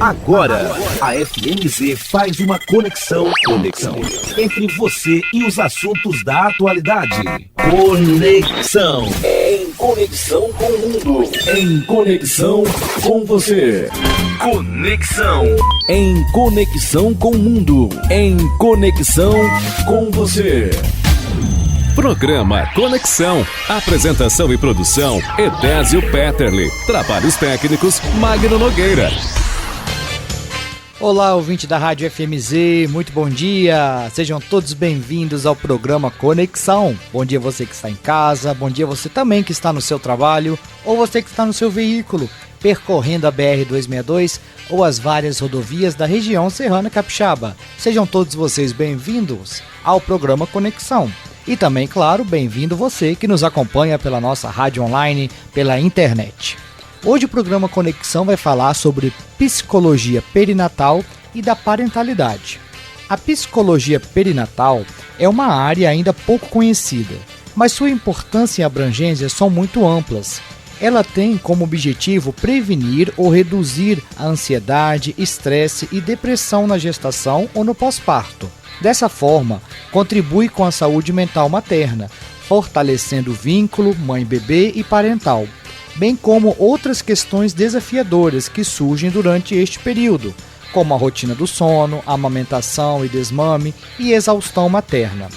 Agora, a FMZ faz uma conexão entre você e os assuntos da atualidade. Conexão. Em conexão com o mundo. Em conexão com você. Conexão. Em conexão com o mundo. Em conexão com você. Programa Conexão. Apresentação e produção, Edésio Peterle. Trabalhos técnicos, Magno Nogueira. Olá, ouvinte da Rádio FMZ, muito bom dia. Sejam todos bem-vindos ao programa Conexão. Bom dia você que está em casa, bom dia você também que está no seu trabalho ou você que está no seu veículo, percorrendo a BR-262 ou as várias rodovias da região serrana capixaba. Sejam todos vocês bem-vindos ao programa Conexão. E também, claro, bem-vindo você que nos acompanha pela nossa rádio online, pela internet. Hoje o programa Conexão vai falar sobre psicologia perinatal e da parentalidade. A psicologia perinatal é uma área ainda pouco conhecida, mas sua importância e abrangência são muito amplas. Ela tem como objetivo prevenir ou reduzir a ansiedade, estresse e depressão na gestação ou no pós-parto. Dessa forma, contribui com a saúde mental materna, fortalecendo o vínculo mãe-bebê e parental, bem como outras questões desafiadoras que surgem durante este período, como a rotina do sono, amamentação e desmame e exaustão materna.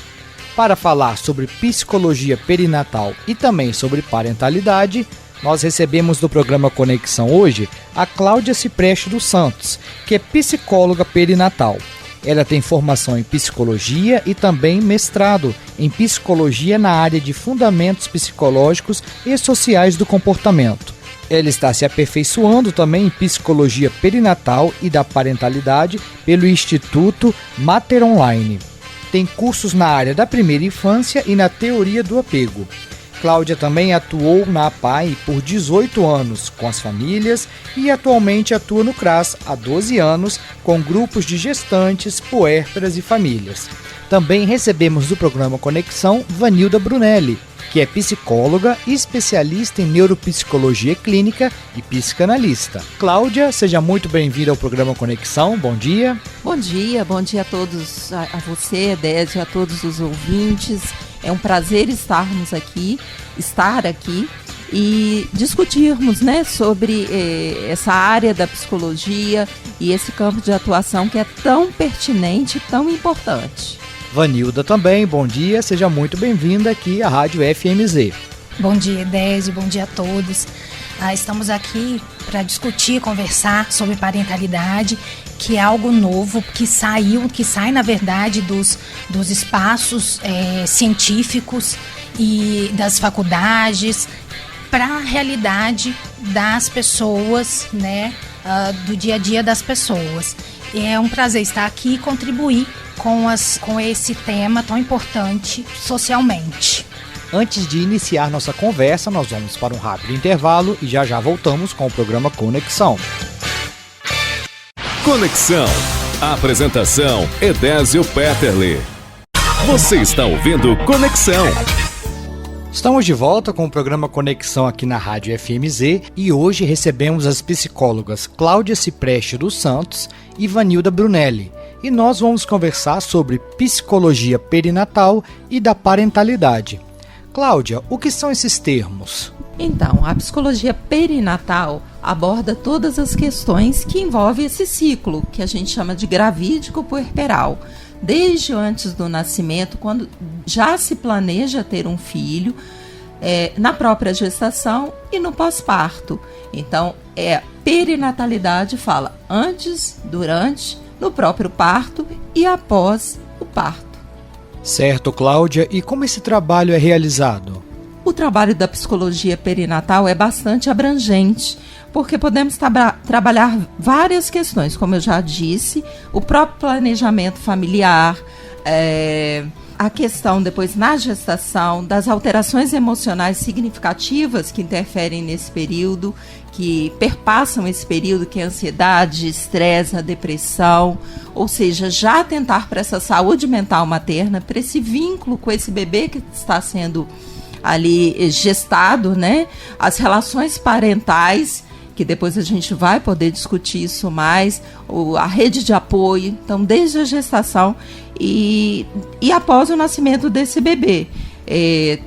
Para falar sobre psicologia perinatal e também sobre parentalidade, nós recebemos do programa Conexão hoje a Cláudia Cipreste dos Santos, que é psicóloga perinatal. Ela tem formação em psicologia e também mestrado em psicologia na área de fundamentos psicológicos e sociais do comportamento. Ela está se aperfeiçoando também em psicologia perinatal e da parentalidade pelo Instituto Mater Online. Tem cursos na área da primeira infância e na teoria do apego. Cláudia também atuou na APAE por 18 anos com as famílias e atualmente atua no CRAS há 12 anos com grupos de gestantes, puérperas e famílias. Também recebemos do programa Conexão Vanilda Brunelli, que é psicóloga e especialista em neuropsicologia clínica e psicanalista. Cláudia, seja muito bem-vinda ao programa Conexão, bom dia. Bom dia a todos, a você, Edésio, a todos os ouvintes. É um prazer estar aqui e discutirmos, né, sobre essa área da psicologia e esse campo de atuação que é tão pertinente, tão importante. Vanilda também, bom dia, seja muito bem-vinda aqui à Rádio FMZ. Bom dia, Edésio, bom dia a todos. Estamos aqui para discutir, conversar sobre parentalidade, que é algo novo, que sai na verdade dos espaços científicos e das faculdades para a realidade das pessoas, né, do dia a dia das pessoas. É um prazer estar aqui e contribuir com esse tema tão importante socialmente. Antes de iniciar nossa conversa, nós vamos para um rápido intervalo e já voltamos com o programa Conexão. Conexão. Apresentação, Edésio Peterle. Você está ouvindo Conexão. Estamos de volta com o programa Conexão aqui na Rádio FMZ e hoje recebemos as psicólogas Cláudia Cipreste dos Santos e Vanilda Brunelli. E nós vamos conversar sobre psicologia perinatal e da parentalidade. Cláudia, o que são esses termos? Então, a psicologia perinatal aborda todas as questões que envolvem esse ciclo, que a gente chama de gravídico puerperal. Desde antes do nascimento, quando já se planeja ter um filho, na própria gestação e no pós-parto. Então, perinatalidade fala antes, durante, no próprio parto e após o parto. Certo, Cláudia. E como esse trabalho é realizado? O trabalho da psicologia perinatal é bastante abrangente, porque podemos trabalhar várias questões, como eu já disse, o próprio planejamento familiar, a questão depois na gestação, das alterações emocionais significativas que interferem nesse período, que perpassam esse período, que é a ansiedade, estresse, a depressão, ou seja, já atentar para essa saúde mental materna, para esse vínculo com esse bebê que está sendo ali gestado, né? As relações parentais que depois a gente vai poder discutir isso mais, a rede de apoio, então desde a gestação e após o nascimento desse bebê.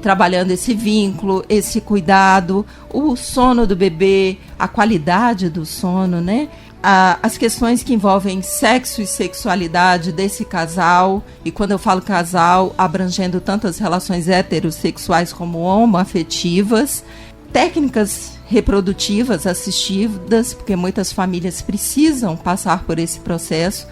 Trabalhando esse vínculo, esse cuidado, o sono do bebê, a qualidade do sono, né? As questões que envolvem sexo e sexualidade desse casal, e quando eu falo casal, abrangendo tanto as relações heterossexuais como homoafetivas, técnicas reprodutivas assistidas, porque muitas famílias precisam passar por esse processo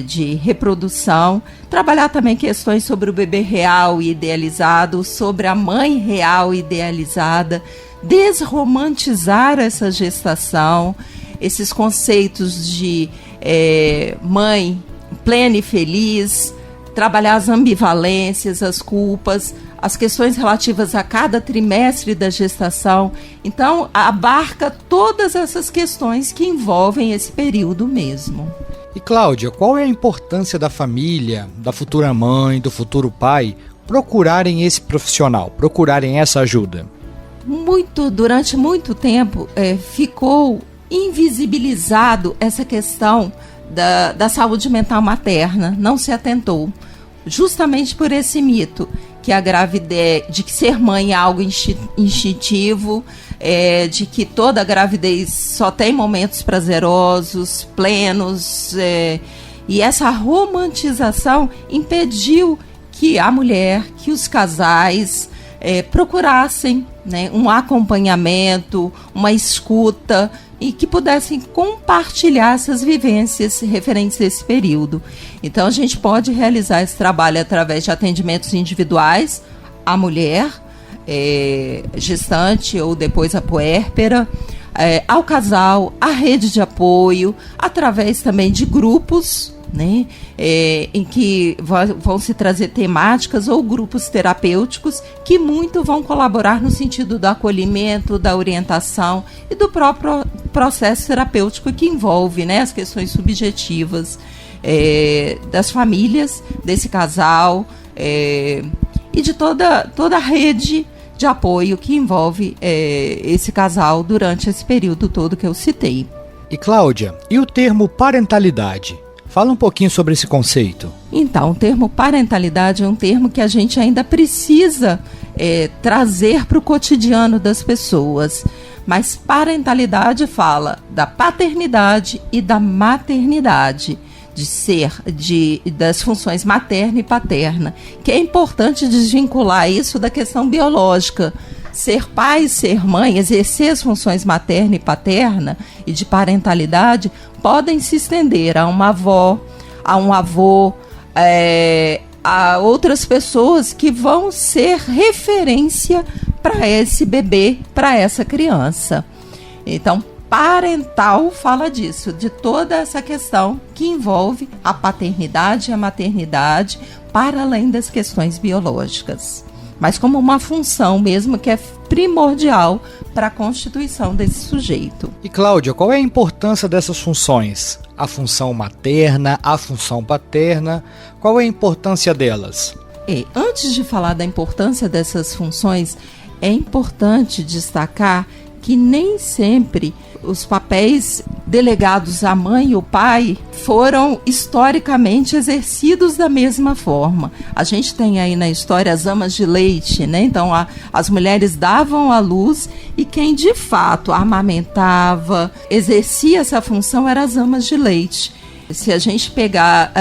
de reprodução, trabalhar também questões sobre o bebê real e idealizado, sobre a mãe real e idealizada, desromantizar essa gestação, esses conceitos de mãe plena e feliz, trabalhar as ambivalências, as culpas, as questões relativas a cada trimestre da gestação. Então, abarca todas essas questões que envolvem esse período mesmo. E Cláudia, qual é a importância da família, da futura mãe, do futuro pai, procurarem esse profissional, procurarem essa ajuda? Durante muito tempo, ficou invisibilizado essa questão da saúde mental materna, não se atentou, justamente por esse mito, que a gravidez, de que ser mãe é algo instintivo, de que toda gravidez só tem momentos prazerosos, plenos, e essa romantização impediu que a mulher, que os casais procurassem, né, um acompanhamento, uma escuta, e que pudessem compartilhar essas vivências referentes a esse período. Então, a gente pode realizar esse trabalho através de atendimentos individuais à mulher, gestante ou depois a puérpera, ao casal, à rede de apoio, através também de grupos, né, em que vão se trazer temáticas ou grupos terapêuticos que muito vão colaborar no sentido do acolhimento, da orientação e do próprio processo terapêutico que envolve, né, as questões subjetivas das famílias, desse casal e de toda a rede de apoio que envolve esse casal durante esse período todo que eu citei. E Cláudia, e o termo parentalidade? Fala um pouquinho sobre esse conceito. Então, o termo parentalidade é um termo que a gente ainda precisa trazer para o cotidiano das pessoas. Mas parentalidade fala da paternidade e da maternidade, das funções materna e paterna, que é importante desvincular isso da questão biológica. Ser pai, ser mãe, exercer as funções materna e paterna e de parentalidade podem se estender a uma avó, a um avô, a outras pessoas que vão ser referência para esse bebê, para essa criança. Então, parental fala disso, de toda essa questão que envolve a paternidade e a maternidade, para além das questões biológicas, mas como uma função mesmo que é primordial para a constituição desse sujeito. E Cláudia, qual é a importância dessas funções? A função materna, a função paterna, qual é a importância delas? Antes de falar da importância dessas funções, é importante destacar que nem sempre os papéis delegados à mãe e ao pai foram historicamente exercidos da mesma forma. A gente tem aí na história as amas de leite, né? Então as mulheres davam à luz e quem de fato amamentava, exercia essa função eram as amas de leite. Se a gente pegar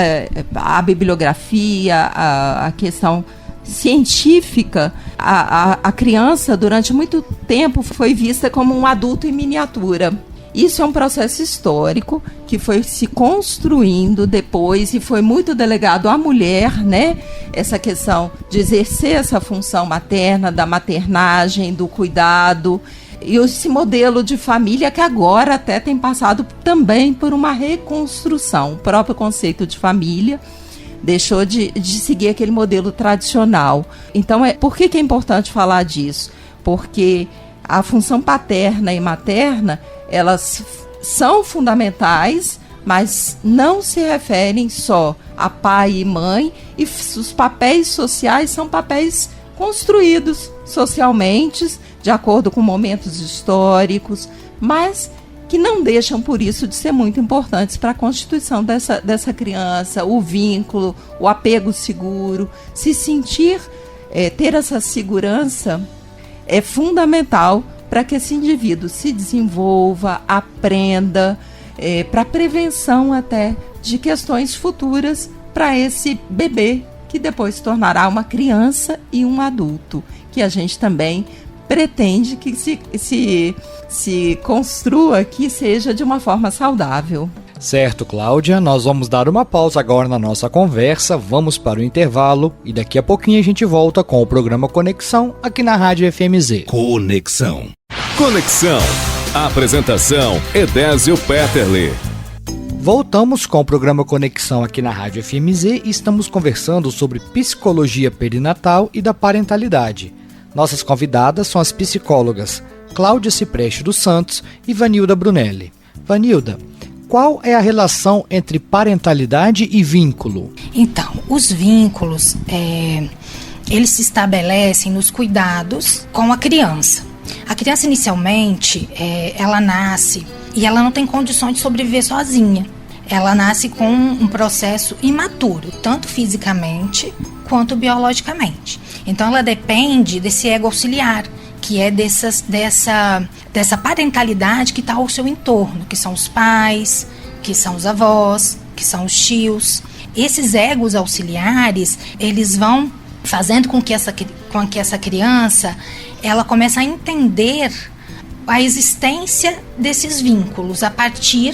a bibliografia, a questão científica, a criança durante muito tempo foi vista como um adulto em miniatura. Isso é um processo histórico que foi se construindo depois e foi muito delegado à mulher, né? Essa questão de exercer essa função materna, da maternagem, do cuidado, e esse modelo de família que agora até tem passado também por uma reconstrução. O próprio conceito de família deixou de seguir aquele modelo tradicional. Então, por que é importante falar disso? Porque a função paterna e materna, elas são fundamentais, mas não se referem só a pai e mãe, e os papéis sociais são papéis construídos socialmente, de acordo com momentos históricos, mas que não deixam por isso de ser muito importantes para a constituição dessa criança, o vínculo, o apego seguro, se sentir, ter essa segurança é fundamental para que esse indivíduo se desenvolva, aprenda, para prevenção até de questões futuras para esse bebê que depois se tornará uma criança e um adulto, que a gente também pretende que se construa, que seja de uma forma saudável. Certo, Cláudia, nós vamos dar uma pausa agora na nossa conversa, vamos para o intervalo e daqui a pouquinho a gente volta com o programa Conexão aqui na Rádio FMZ. Conexão. Conexão. Apresentação: Edésio Petterle. Voltamos com o programa Conexão aqui na Rádio FMZ e estamos conversando sobre psicologia perinatal e da parentalidade. Nossas convidadas são as psicólogas Cláudia Cipreste dos Santos e Vanilda Brunelli. Vanilda, qual é a relação entre parentalidade e vínculo? Então, os vínculos, eles se estabelecem nos cuidados com a criança. A criança, inicialmente, ela nasce e ela não tem condições de sobreviver sozinha. Ela nasce com um processo imaturo, tanto fisicamente quanto biologicamente. Então, ela depende desse ego auxiliar, que é dessa parentalidade que está ao seu entorno, que são os pais, que são os avós, que são os tios. Esses egos auxiliares, eles vão fazendo com que essa criança ela comece a entender a existência desses vínculos a partir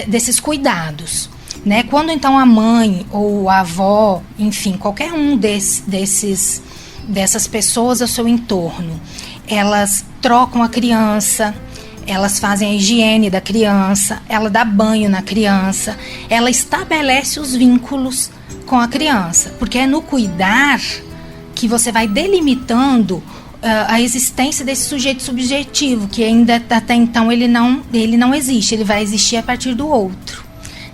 desses cuidados. Né? Quando então a mãe ou a avó, enfim, qualquer um dessas pessoas ao seu entorno, elas trocam a criança, elas fazem a higiene da criança, ela dá banho na criança, ela estabelece os vínculos com a criança, porque é no cuidar que você vai delimitando a existência desse sujeito subjetivo, que ainda até então ele não existe, ele vai existir a partir do outro.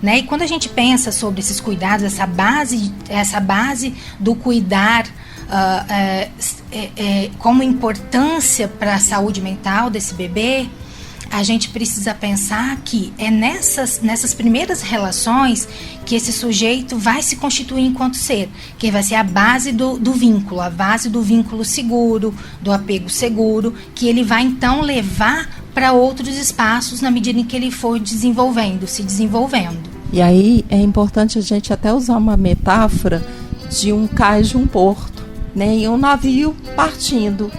Né? E quando a gente pensa sobre esses cuidados, essa base do cuidar como importância para a saúde mental desse bebê, a gente precisa pensar que é nessas primeiras relações que esse sujeito vai se constituir enquanto ser, que vai ser a base do vínculo, a base do vínculo seguro, do apego seguro, que ele vai então levar para outros espaços na medida em que ele for se desenvolvendo. E aí é importante a gente até usar uma metáfora de um cais de um porto, né? E um navio partindo.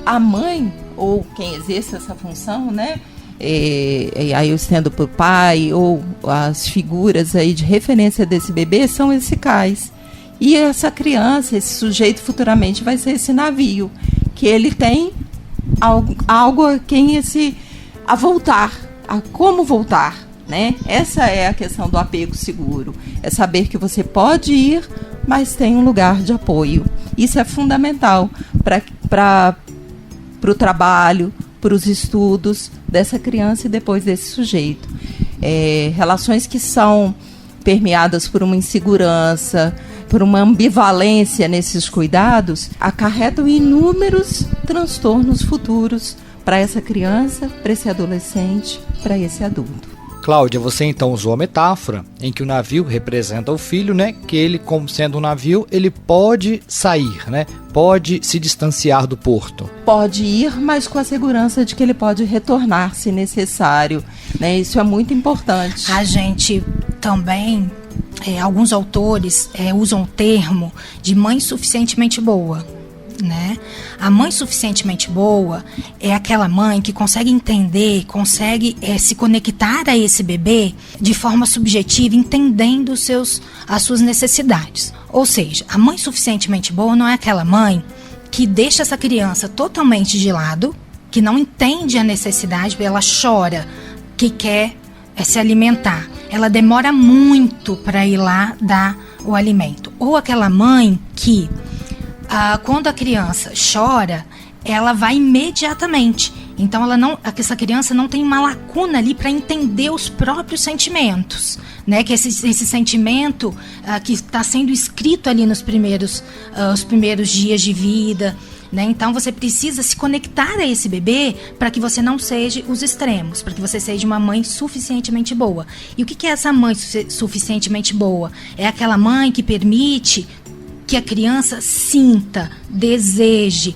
A mãe, ou quem exerce essa função, né? E aí eu estendo para o pai, ou as figuras aí de referência desse bebê são esse cais. E essa criança, esse sujeito futuramente vai ser esse navio, que ele tem algo a voltar, a como voltar, né? Essa é a questão do apego seguro, é saber que você pode ir, mas tem um lugar de apoio. Isso é fundamental para o trabalho, para os estudos dessa criança e depois desse sujeito. Relações que são permeadas por uma insegurança, por uma ambivalência nesses cuidados, acarretam inúmeros transtornos futuros para essa criança, para esse adolescente, para esse adulto. Cláudia, você então usou a metáfora em que o navio representa o filho, né? Que ele, como sendo um navio, ele pode sair, né? Pode se distanciar do porto. Pode ir, mas com a segurança de que ele pode retornar se necessário, né? Isso é muito importante. A gente também, alguns autores usam o termo de mãe suficientemente boa. Né? A mãe suficientemente boa é aquela mãe que consegue entender, consegue se conectar a esse bebê de forma subjetiva, entendendo as suas necessidades. Ou seja, a mãe suficientemente boa não é aquela mãe que deixa essa criança totalmente de lado, que não entende a necessidade, ela chora, que quer se alimentar. Ela demora muito para ir lá dar o alimento. Ou aquela mãe que quando a criança chora, ela vai imediatamente. Então essa criança não tem uma lacuna ali para entender os próprios sentimentos, né? Que esse sentimento que está sendo escrito ali nos primeiros dias de vida, né? Então você precisa se conectar a esse bebê para que você não seja os extremos, para que você seja uma mãe suficientemente boa. E o que é essa mãe suficientemente boa? É aquela mãe que permite que a criança sinta, deseje,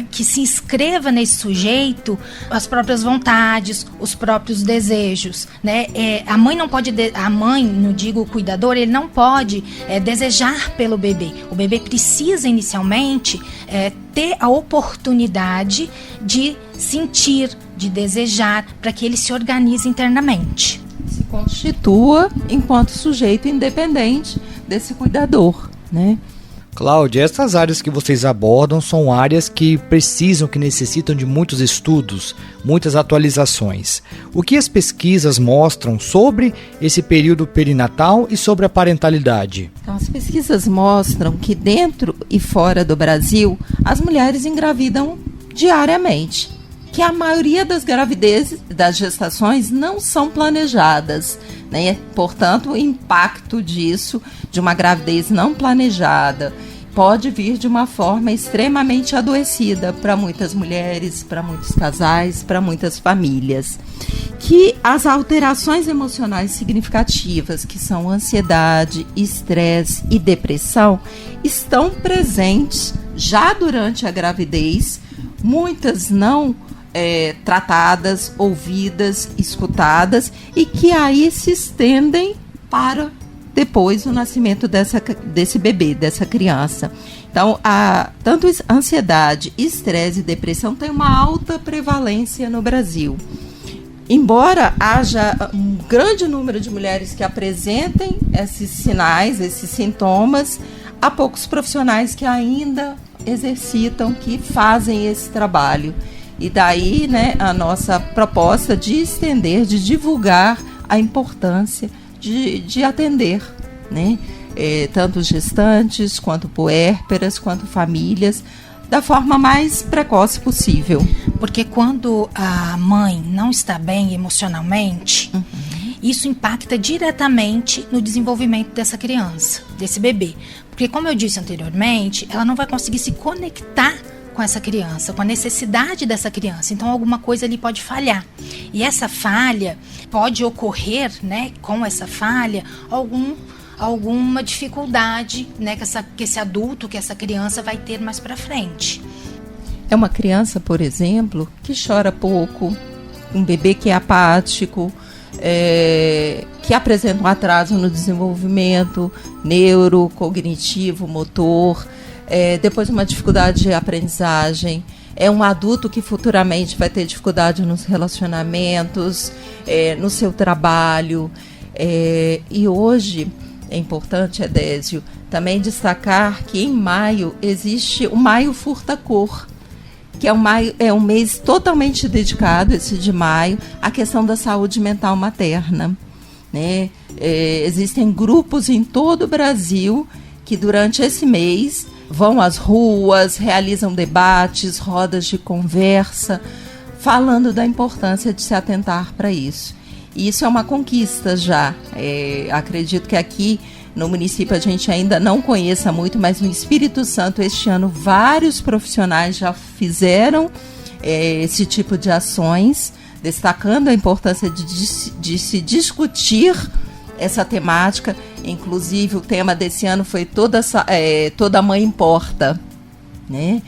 que se inscreva nesse sujeito as próprias vontades, os próprios desejos, né? A mãe não pode, não digo o cuidador, ele não pode desejar pelo bebê. O bebê precisa inicialmente ter a oportunidade de sentir, de desejar, para que ele se organize internamente. Se constitua enquanto sujeito independente desse cuidador, né? Cláudia, essas áreas que vocês abordam são áreas que necessitam de muitos estudos, muitas atualizações. O que as pesquisas mostram sobre esse período perinatal e sobre a parentalidade? Então, as pesquisas mostram que dentro e fora do Brasil, as mulheres engravidam diariamente. Que a maioria das gravidezes, das gestações, não são planejadas, né? Portanto, o impacto disso, de uma gravidez não planejada, pode vir de uma forma extremamente adoecida para muitas mulheres, para muitos casais, para muitas famílias. Que as alterações emocionais significativas, que são ansiedade, estresse e depressão, estão presentes já durante a gravidez, muitas não tratadas, ouvidas, escutadas, e que aí se estendem para depois o nascimento desse bebê, dessa criança. Então, tanto ansiedade, estresse e depressão têm uma alta prevalência no Brasil. Embora haja um grande número de mulheres que apresentem esses sinais, esses sintomas, há poucos profissionais que ainda exercitam, que fazem esse trabalho. E daí, né, a nossa proposta de estender, de divulgar a importância de atender, né, tanto gestantes, quanto puérperas, quanto famílias, da forma mais precoce possível. Porque quando a mãe não está bem emocionalmente, isso impacta diretamente no desenvolvimento dessa criança, desse bebê. Porque, como eu disse anteriormente, ela não vai conseguir se conectar com essa criança, com a necessidade dessa criança. Então, alguma coisa ali pode falhar. E essa falha pode ocorrer, né, com essa falha, alguma dificuldade, né, que esse adulto, que essa criança vai ter mais para frente. É uma criança, por exemplo, que chora pouco, um bebê que é apático, que apresenta um atraso no desenvolvimento neurocognitivo, motor, depois uma dificuldade de aprendizagem, é um adulto que futuramente vai ter dificuldade nos relacionamentos, no seu trabalho. E hoje é importante, Edésio, também destacar que em maio existe o Maio Furta-Cor, que é um mês totalmente dedicado, esse de maio, à questão da saúde mental materna, né? Existem grupos em todo o Brasil que durante esse mês vão às ruas, realizam debates, rodas de conversa, falando da importância de se atentar para isso. E isso é uma conquista já. Acredito que aqui no município a gente ainda não conheça muito, mas no Espírito Santo este ano vários profissionais já fizeram esse tipo de ações, destacando a importância de se discutir essa temática. Inclusive o tema desse ano foi Toda Mãe Importa, né?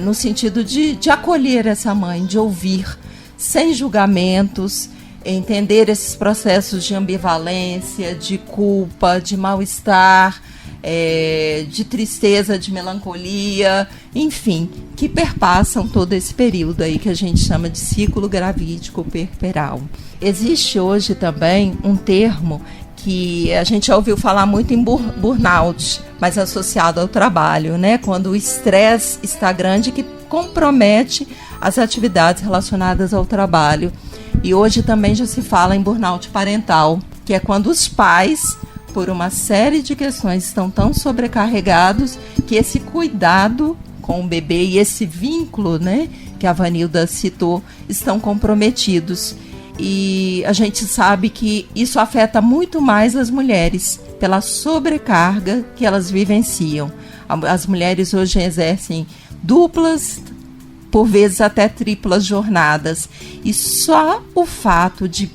No sentido de acolher essa mãe, de ouvir, sem julgamentos, entender esses processos de ambivalência, de culpa, de mal-estar, de tristeza, de melancolia, enfim, que perpassam todo esse período aí que a gente chama de ciclo gravídico puerperal. Existe hoje também um termo que a gente já ouviu falar muito em burnout, mas associado ao trabalho, né? Quando o estresse está grande, que compromete as atividades relacionadas ao trabalho. E hoje também já se fala em burnout parental, que é quando os pais, por uma série de questões, estão tão sobrecarregados que esse cuidado com o bebê e esse vínculo, né, que a Vanilda citou, estão comprometidos. E a gente sabe que isso afeta muito mais as mulheres, pela sobrecarga que elas vivenciam. As mulheres hoje exercem duplas, por vezes até triplas jornadas. E só o fato de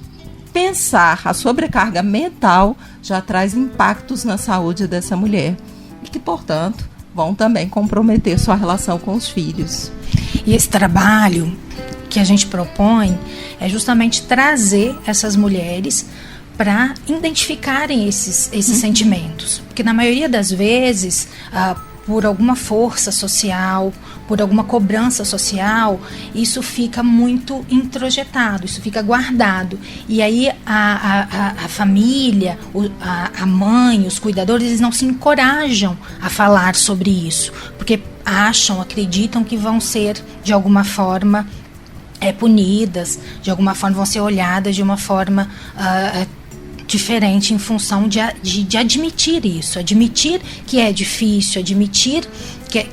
pensar a sobrecarga mental já traz impactos na saúde dessa mulher. E que, portanto, vão também comprometer sua relação com os filhos. E esse trabalho que a gente propõe é justamente trazer essas mulheres para identificarem esses sentimentos. Porque na maioria das vezes, por alguma força social, por alguma cobrança social, isso fica muito introjetado, isso fica guardado. E aí a família, a mãe, os cuidadores, eles não se encorajam a falar sobre isso, porque acreditam que vão ser, de alguma forma, punidas, de alguma forma vão ser olhadas de uma forma diferente em função de admitir isso, admitir que é difícil, admitir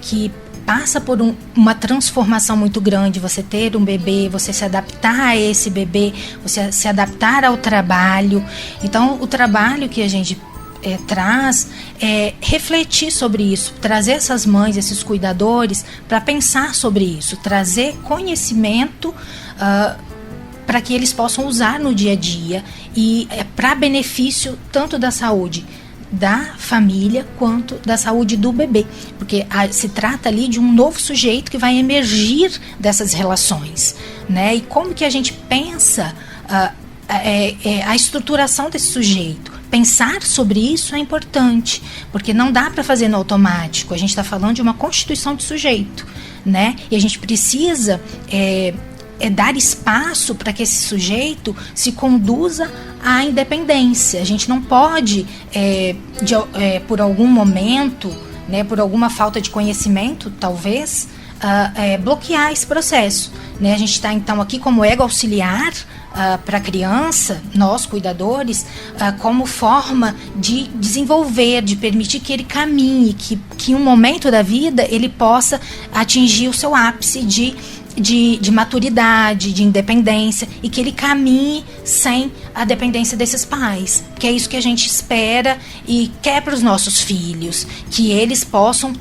que passa por uma transformação muito grande, você ter um bebê, você se adaptar a esse bebê, você se adaptar ao trabalho. Então, o trabalho que a gente traz é refletir sobre isso, trazer essas mães, esses cuidadores para pensar sobre isso, trazer conhecimento para que eles possam usar no dia a dia e para benefício tanto da saúde da família quanto da saúde do bebê, porque se trata ali de um novo sujeito que vai emergir dessas relações, né? E como que a gente pensa a estruturação desse sujeito? Pensar sobre isso é importante, porque não dá para fazer no automático. A gente está falando de uma constituição de sujeito, né? E a gente precisa dar espaço para que esse sujeito se conduza à independência. A gente não pode, por algum momento, né, por alguma falta de conhecimento, talvez, bloquear esse processo, né? A gente está, então, aqui como ego auxiliar para a criança, nós, cuidadores, como forma de desenvolver, de permitir que ele caminhe, que em um momento da vida ele possa atingir o seu ápice de maturidade, de independência, e que ele caminhe sem a dependência desses pais, que é isso que a gente espera e quer para os nossos filhos, que eles possam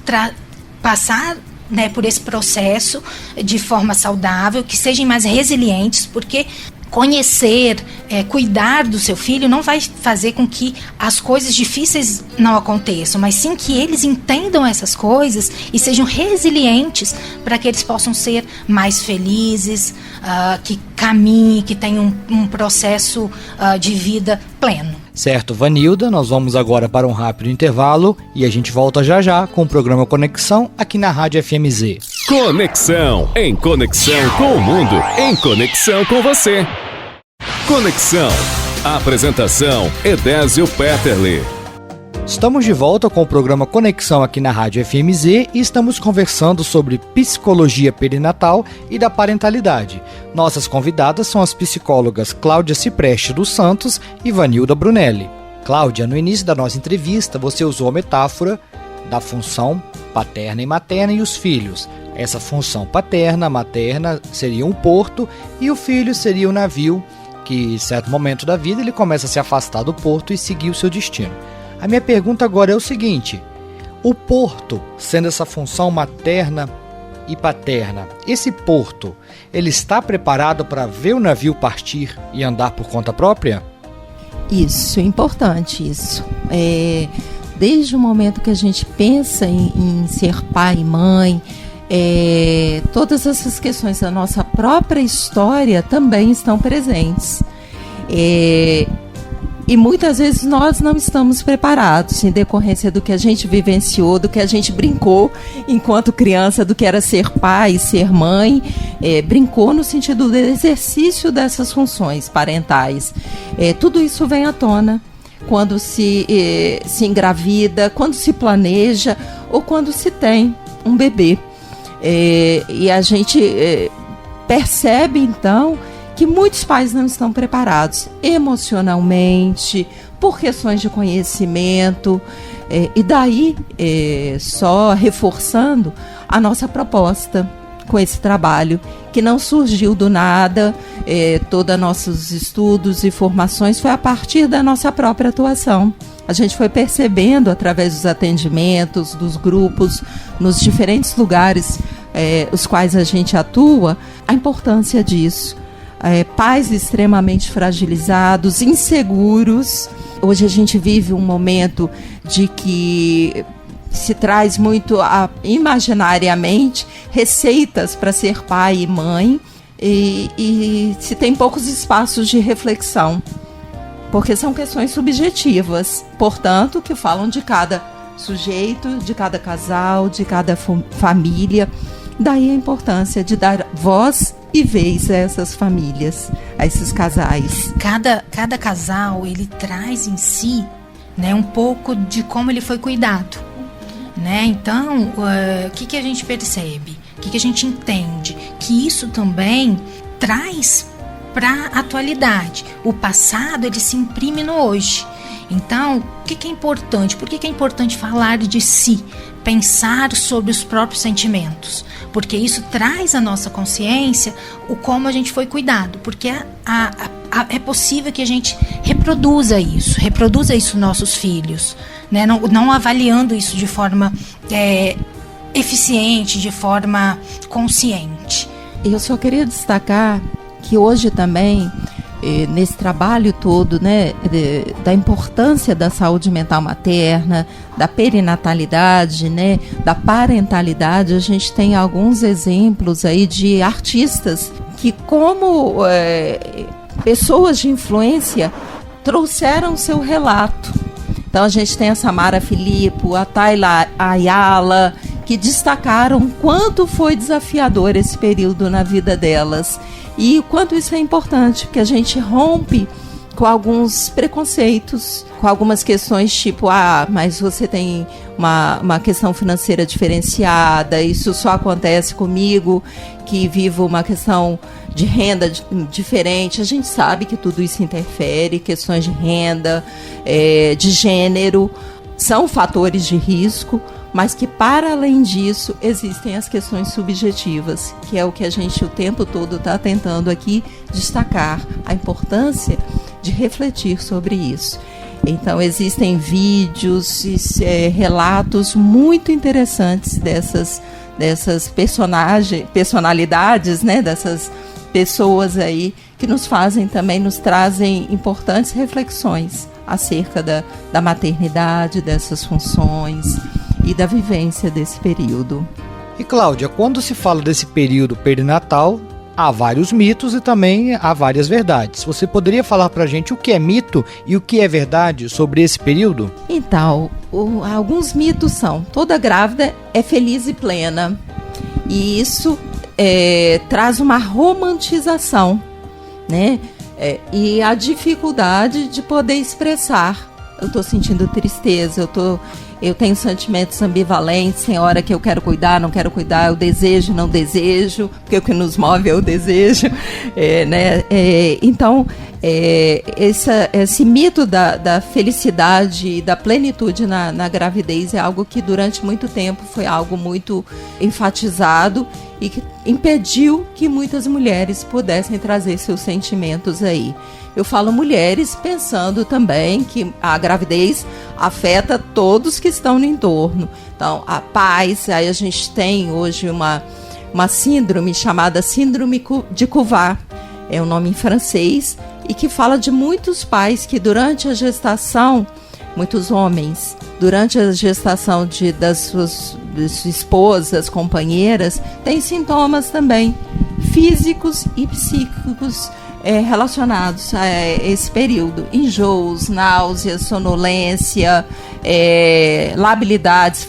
passar, né, por esse processo de forma saudável, que sejam mais resilientes, porque conhecer, cuidar do seu filho não vai fazer com que as coisas difíceis não aconteçam, mas sim que eles entendam essas coisas e sejam resilientes para que eles possam ser mais felizes, que caminhem, que tenham um processo de vida pleno. Certo, Vanilda, nós vamos agora para um rápido intervalo e a gente volta já já com o programa Conexão aqui na Rádio FMZ. Conexão, em conexão com o mundo, em conexão com você. Conexão, apresentação Edésio Petterle. Estamos de volta com o programa Conexão aqui na Rádio FMZ e estamos conversando sobre psicologia perinatal e da parentalidade. Nossas convidadas são as psicólogas Cláudia Cipreste dos Santos e Vanilda Brunelli. Cláudia, no início da nossa entrevista, você usou a metáfora da função paterna e materna e os filhos. Essa função paterna, materna, seria um porto e o filho seria o navio que, em certo momento da vida, ele começa a se afastar do porto e seguir o seu destino. A minha pergunta agora é o seguinte: o porto, sendo essa função materna e paterna, esse porto, ele está preparado para ver o navio partir e andar por conta própria? Isso, é importante isso. Desde o momento que a gente pensa em ser pai e mãe, todas essas questões da nossa própria história também estão presentes. E muitas vezes nós não estamos preparados em decorrência do que a gente vivenciou, do que a gente brincou enquanto criança, do que era ser pai, ser mãe, brincou no sentido do exercício dessas funções parentais. Tudo isso vem à tona quando se engravida, quando se planeja ou quando se tem um bebê. E a gente percebe então que muitos pais não estão preparados emocionalmente, por questões de conhecimento, e daí, só reforçando a nossa proposta com esse trabalho, que não surgiu do nada, todos nossos estudos e formações foi a partir da nossa própria atuação. A gente foi percebendo através dos atendimentos, dos grupos, nos diferentes lugares os quais a gente atua, a importância disso. Pais extremamente fragilizados, inseguros. Hoje a gente vive um momento de que se traz muito imaginariamente receitas para ser pai e mãe, e se tem poucos espaços de reflexão, porque são questões subjetivas, portanto, que falam de cada sujeito, de cada casal, de cada família. Daí a importância de dar voz e vez a essas famílias, a esses casais. Cada casal, ele traz em si, né, um pouco de como ele foi cuidado, né? Então, o que a gente percebe? O que a gente entende? Que isso também traz para a atualidade. O passado, ele se imprime no hoje. Então, o que é importante? Por que é importante falar de si? Pensar sobre os próprios sentimentos? Porque isso traz à nossa consciência o como a gente foi cuidado. Porque é possível que a gente reproduza isso nos nossos filhos, né? Não avaliando isso de forma eficiente, de forma consciente. Eu só queria destacar que hoje também, nesse trabalho todo, né, da importância da saúde mental materna, da perinatalidade, né, da parentalidade, a gente tem alguns exemplos aí de artistas que, como pessoas de influência, trouxeram seu relato. Então a gente tem a Samara Filippo, a Tayla Ayala, que destacaram quanto foi desafiador esse período na vida delas. E o quanto isso é importante, porque a gente rompe com alguns preconceitos, com algumas questões tipo, mas você tem uma questão financeira diferenciada, isso só acontece comigo, que vivo uma questão de renda diferente. A gente sabe que tudo isso interfere, questões de renda, de gênero, são fatores de risco, mas que, para além disso, existem as questões subjetivas, que é o que a gente o tempo todo está tentando aqui destacar, a importância de refletir sobre isso. Então, existem vídeos, relatos muito interessantes dessas personalidades, né, dessas pessoas aí, que nos trazem importantes reflexões acerca da maternidade, dessas funções e da vivência desse período. E Cláudia, quando se fala desse período perinatal, há vários mitos e também há várias verdades. Você poderia falar pra gente o que é mito e o que é verdade sobre esse período? Então, alguns mitos são: toda grávida é feliz e plena, e isso traz uma romantização, né? E a dificuldade de poder expressar. Eu estou sentindo tristeza, eu tenho sentimentos ambivalentes, tem hora que eu quero cuidar, não quero cuidar, eu desejo, não desejo, porque o que nos move é o desejo, né? Então, esse mito da felicidade e da plenitude na gravidez é algo que durante muito tempo foi algo muito enfatizado e que impediu que muitas mulheres pudessem trazer seus sentimentos aí. Eu falo mulheres pensando também que a gravidez afeta todos que estão no entorno. Então, a pais, aí a gente tem hoje uma síndrome chamada Síndrome de Couvard, é um nome em francês, e que fala de muitos pais que durante a gestação, muitos homens, durante a gestação das suas esposas, companheiras, têm sintomas também físicos e psíquicos relacionados a esse período: enjoos, náuseas, sonolência, labilidades,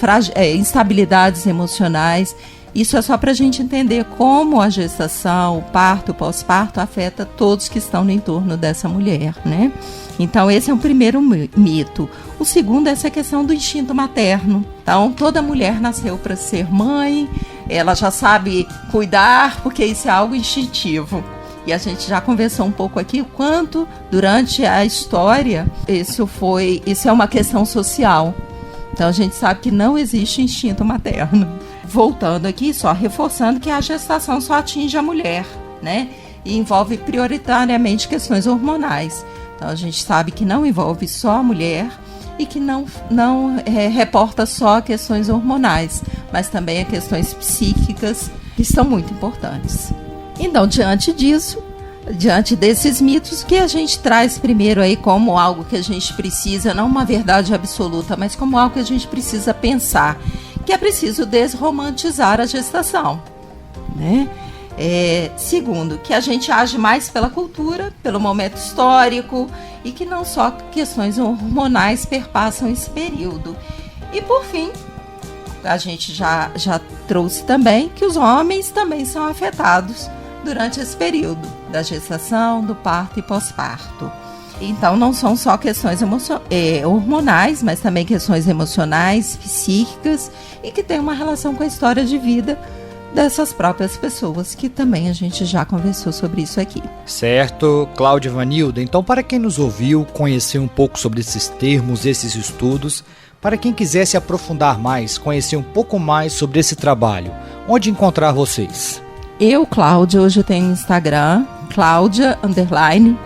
instabilidades emocionais. Isso é só para a gente entender como a gestação, o parto, o pós-parto afeta todos que estão no entorno dessa mulher, né? Então, esse é o primeiro mito. O segundo é essa questão do instinto materno. Então, toda mulher nasceu para ser mãe, ela já sabe cuidar, porque isso é algo instintivo. E a gente já conversou um pouco aqui o quanto, durante a história, isso é uma questão social. Então, a gente sabe que não existe instinto materno. Voltando aqui, só reforçando que a gestação só atinge a mulher, né? E envolve prioritariamente questões hormonais. Então, a gente sabe que não envolve só a mulher e que não reporta só questões hormonais, mas também a questões psíquicas que são muito importantes. Então, diante desses mitos, que a gente traz primeiro aí como algo que a gente precisa, não uma verdade absoluta, mas como algo que a gente precisa pensar, que é preciso desromantizar a gestação, né? Segundo, que a gente age mais pela cultura, pelo momento histórico, e que não só questões hormonais perpassam esse período. E por fim, a gente já trouxe também que os homens também são afetados durante esse período da gestação, do parto e pós-parto. Então não são só questões hormonais, mas também questões emocionais, psíquicas, e que tem uma relação com a história de vida dessas próprias pessoas, que também a gente já conversou sobre isso aqui. Certo, Cláudia e Vanilda. Então, para quem nos ouviu, conhecer um pouco sobre esses termos, esses estudos, para quem quiser se aprofundar mais, conhecer um pouco mais sobre esse trabalho, onde encontrar vocês? Eu, Cláudia, hoje eu tenho Instagram, Cláudia,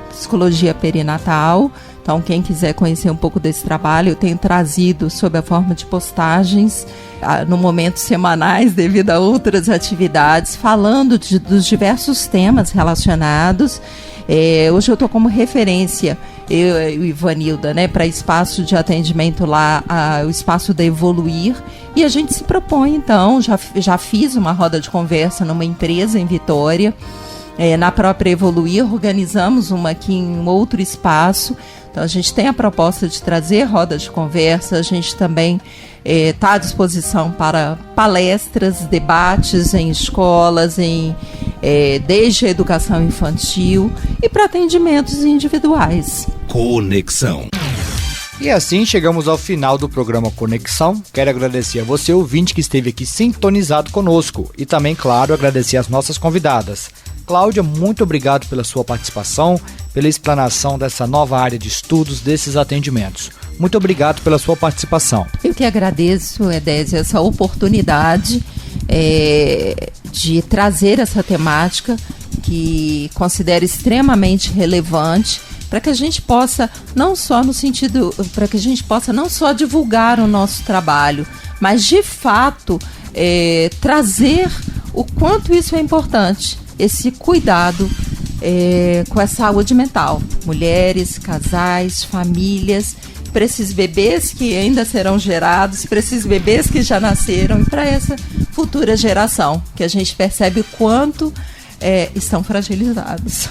Psicologia Perinatal. Então, quem quiser conhecer um pouco desse trabalho, eu tenho trazido sob a forma de postagens, no momento semanais, devido a outras atividades, falando dos diversos temas relacionados. Hoje eu estou como referência, eu e Ivanilda, né, para espaço de atendimento lá, o espaço da Evoluir. E a gente se propõe, então, já fiz uma roda de conversa numa empresa em Vitória. Na própria Evoluir, organizamos uma aqui em um outro espaço. Então, a gente tem a proposta de trazer roda de conversa, a gente também está à disposição para palestras, debates em escolas, desde a educação infantil e para atendimentos individuais. Conexão. E assim chegamos ao final do programa Conexão. Quero agradecer a você, ouvinte, que esteve aqui sintonizado conosco. E também, claro, agradecer as nossas convidadas. Cláudia, muito obrigado pela sua participação, pela explanação dessa nova área de estudos, desses atendimentos. Muito obrigado pela sua participação. Eu que agradeço, Edésio, essa oportunidade de trazer essa temática que considero extremamente relevante, para que a gente possa não só divulgar o nosso trabalho, mas de fato trazer o quanto isso é importante, esse cuidado com a saúde mental, mulheres, casais, famílias, para esses bebês que ainda serão gerados, para esses bebês que já nasceram e para essa futura geração, que a gente percebe o quanto estão fragilizados.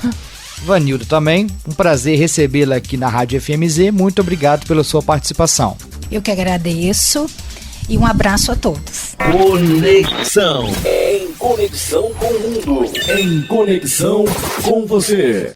Vanilda também, um prazer recebê-la aqui na Rádio FMZ. Muito obrigado pela sua participação. Eu que agradeço e um abraço a todos. Conexão. Em conexão com o mundo. Em conexão com você.